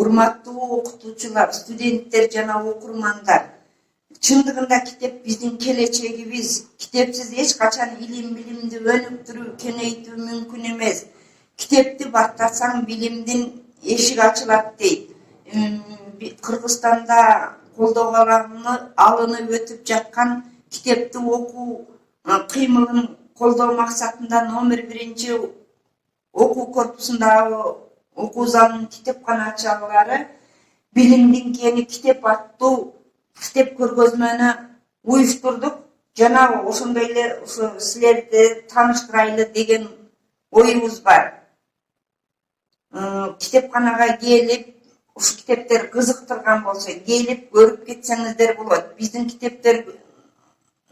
урматтуу окутуучулар, студенттер жана окурмандар, чындыгында китеп биздин келечегибиз. Китепсиз эч качан билимди өнүктүрүү, кеңейтүү мүмкүн эмес. Китепти бактасаң билимдин эшиги ачылат дейт. Кыргызстанда колдоого алынып өтүп жаткан китепти окуу кыймылын колдоо максатында номер 1 окуу корпусундагы окуу залынын китепканачылары билимдин кени китеп аттуу китеп көргөзмөнү уюштурдук. Жана ошондой эле силерди тааныштырайлы деген оюбуз бар. Китепканага келип, ушу китептер кызыктырган болсо, келип көрүп кетсеңиздер болот. Биздин китептер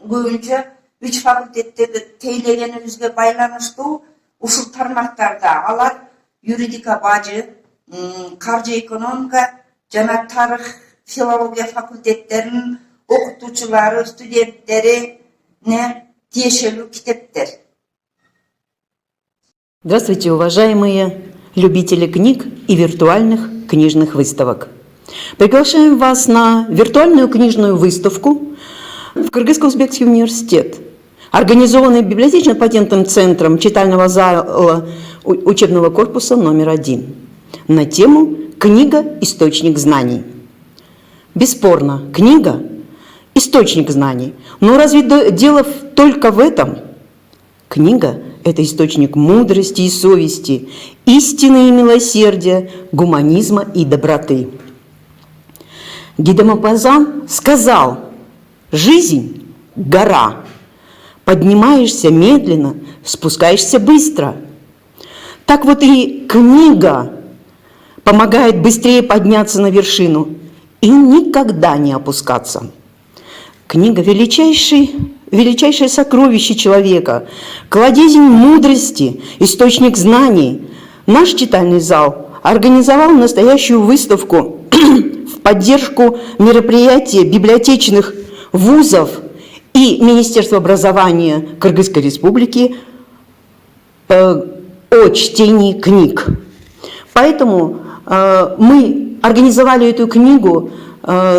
көбүнчө 3 факультеттеги тейлегенибизге байланыштуу ушул тармактарда. Алар юридика бажы, каржы экономика жана тарых, филология факультеттеринин окутуучулары, студенттерине тиешелүү китептер. Здравствуйте, уважаемые любители книг и виртуальных книжных выставок. Приглашаем вас на виртуальную книжную выставку в Кыргызско-Узбекский университет, организованный библиотечно-патентным центром читального зала учебного корпуса номер 1 на тему «Книга – источник знаний». Бесспорно, книга – источник знаний. Но разве дело только в этом? Книга – это источник мудрости и совести, истины и милосердия, гуманизма и доброты. Гиде Мопаззан сказал: «Жизнь – гора. Поднимаешься медленно, спускаешься быстро». Так вот и книга помогает быстрее подняться на вершину и никогда не опускаться. Книга – величайшее сокровище человека, кладезень мудрости, источник знаний. Наш читальный зал организовал настоящую выставку в поддержку мероприятия библиотечных вузов и Министерства образования Кыргызской Республики о чтении книг. Поэтому мы организовали эту книгу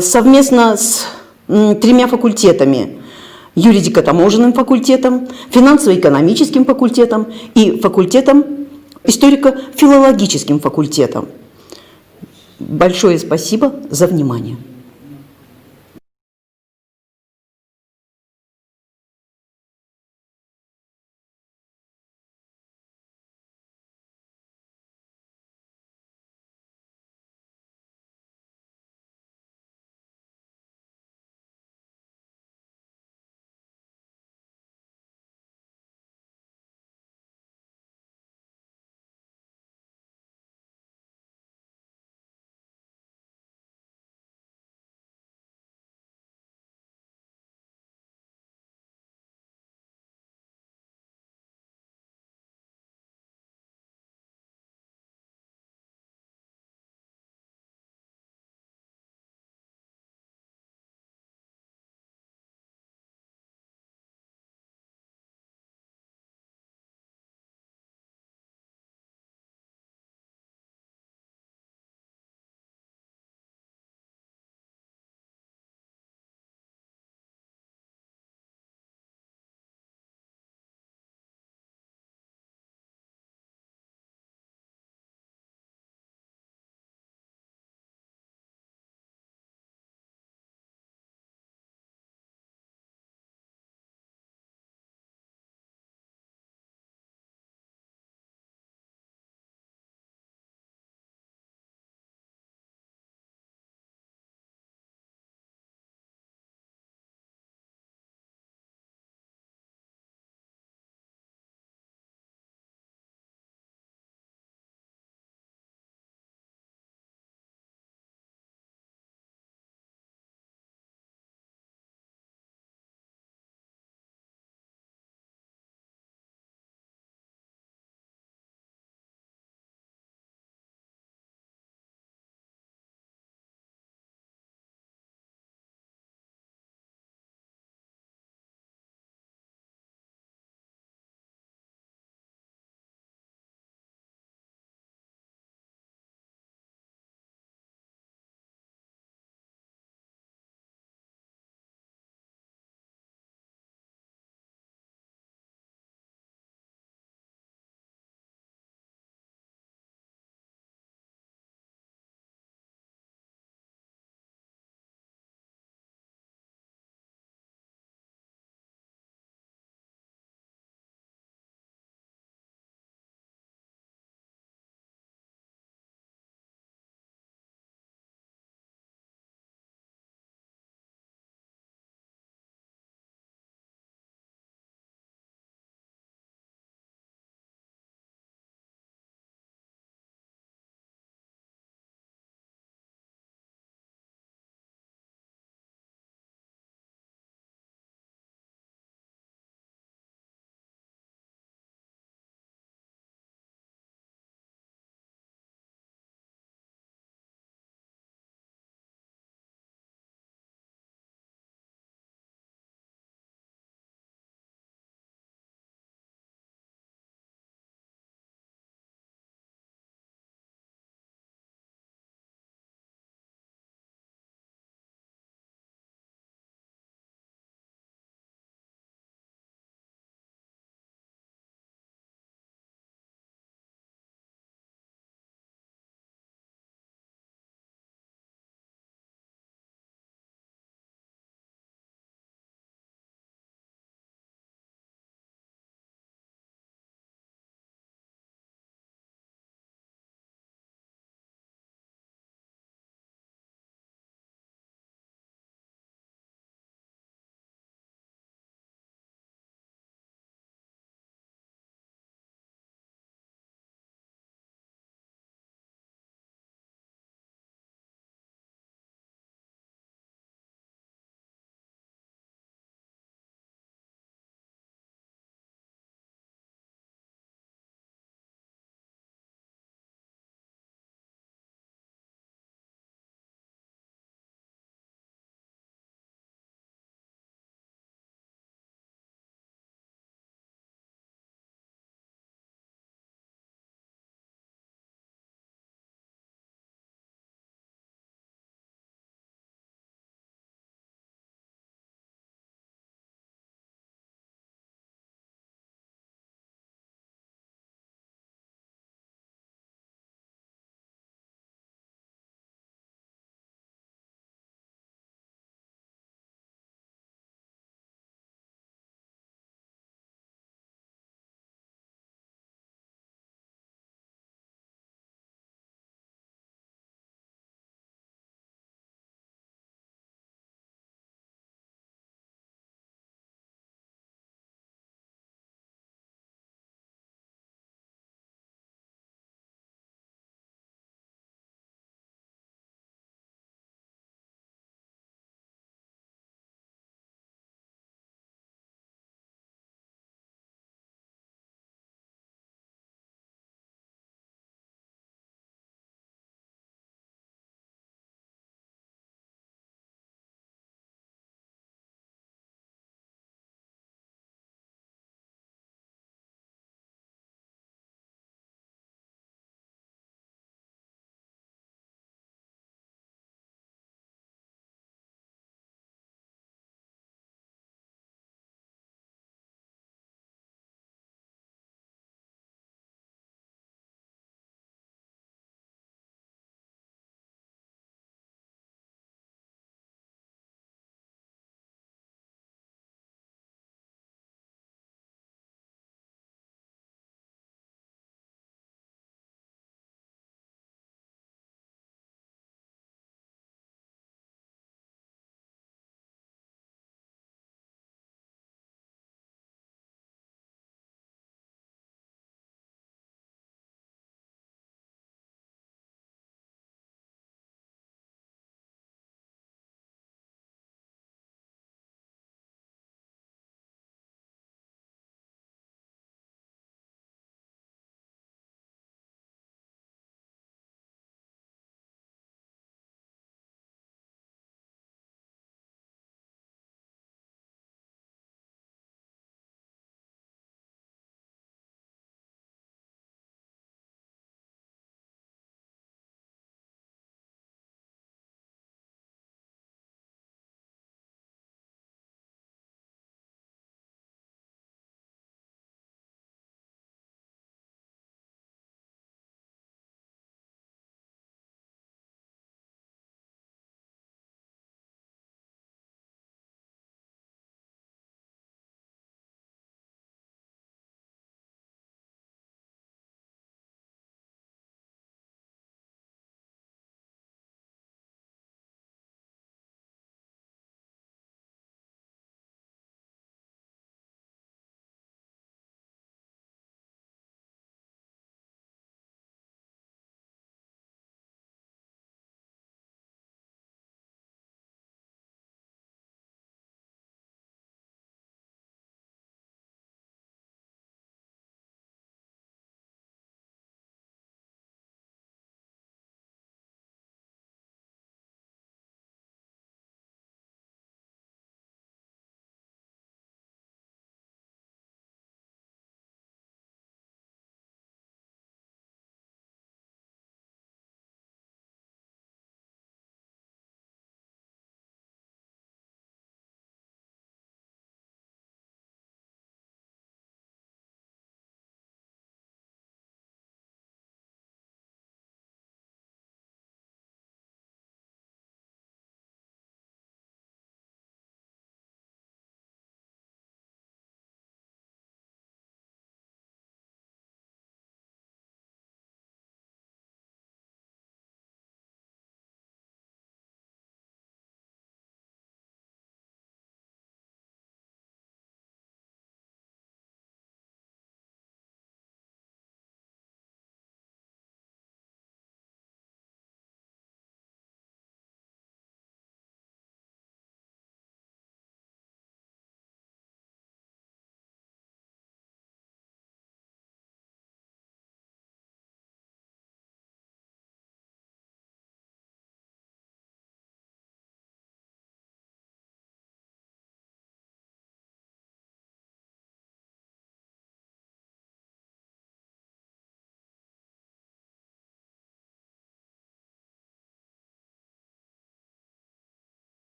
совместно с 3 факультетами: юридико-таможенным факультетом, финансово-экономическим факультетом и факультетом историко-филологическим факультетом. Большое спасибо за внимание.